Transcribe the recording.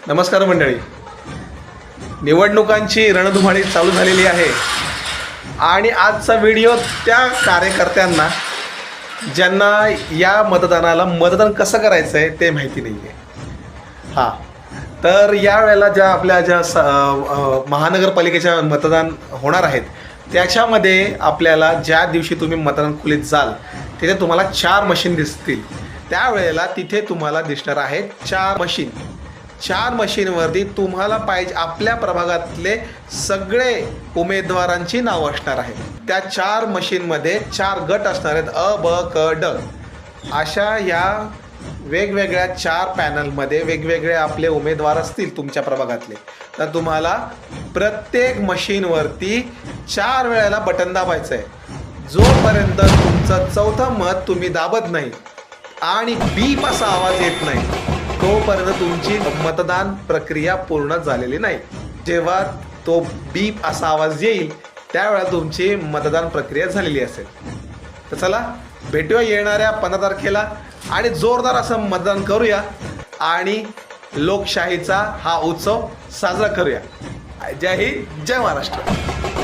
नमस्कार मंडळी. निवडणुकांची रणधुमाळी चालू झालेली आहे आणि आजचा व्हिडिओ त्या कार्यकर्त्यांना ज्यांना या मतदानाला मतदान कसं करायचं आहे ते माहिती नाही आहे. हां, तर यावेळेला ज्या महानगरपालिकेच्या मतदान होणार आहेत त्याच्यामध्ये आपल्याला ज्या दिवशी तुम्ही मतदान खोलीत जाल तिथे तुम्हाला 4 मशीन दिसतील. त्यावेळेला तिथे तुम्हाला दिसणार आहेत 4 मशीन. 4 मशीनवरती तुम्हाला पाहिजे आपल्या प्रभागातले सगळे उमेदवारांची नावं असणार आहेत. त्या 4 मशीनमध्ये 4 गट असणार आहेत, अ ब क ड. अशा या वेगवेगळ्या 4 पॅनलमध्ये वेगवेगळे आपले उमेदवार असतील तुमच्या प्रभागातले. तर तुम्हाला प्रत्येक मशीनवरती 4 वेळेला बटन दाबायचं आहे. जोपर्यंत तुमचं चौथं मत तुम्ही दाबत नाही आणि बीप असा आवाज येत नाही तोपर्यंत तुमची मतदान प्रक्रिया पूर्ण झालेली नाही. जेव्हा तो बीप असा आवाज येईल त्यावेळेला तुमची मतदान प्रक्रिया झालेली असेल. तर चला भेटूया येणाऱ्या 15 तारखेला आणि जोरदार असं मतदान करूया आणि लोकशाहीचा हा उत्सव साजरा करूया. जय हिंद, जय महाराष्ट्र.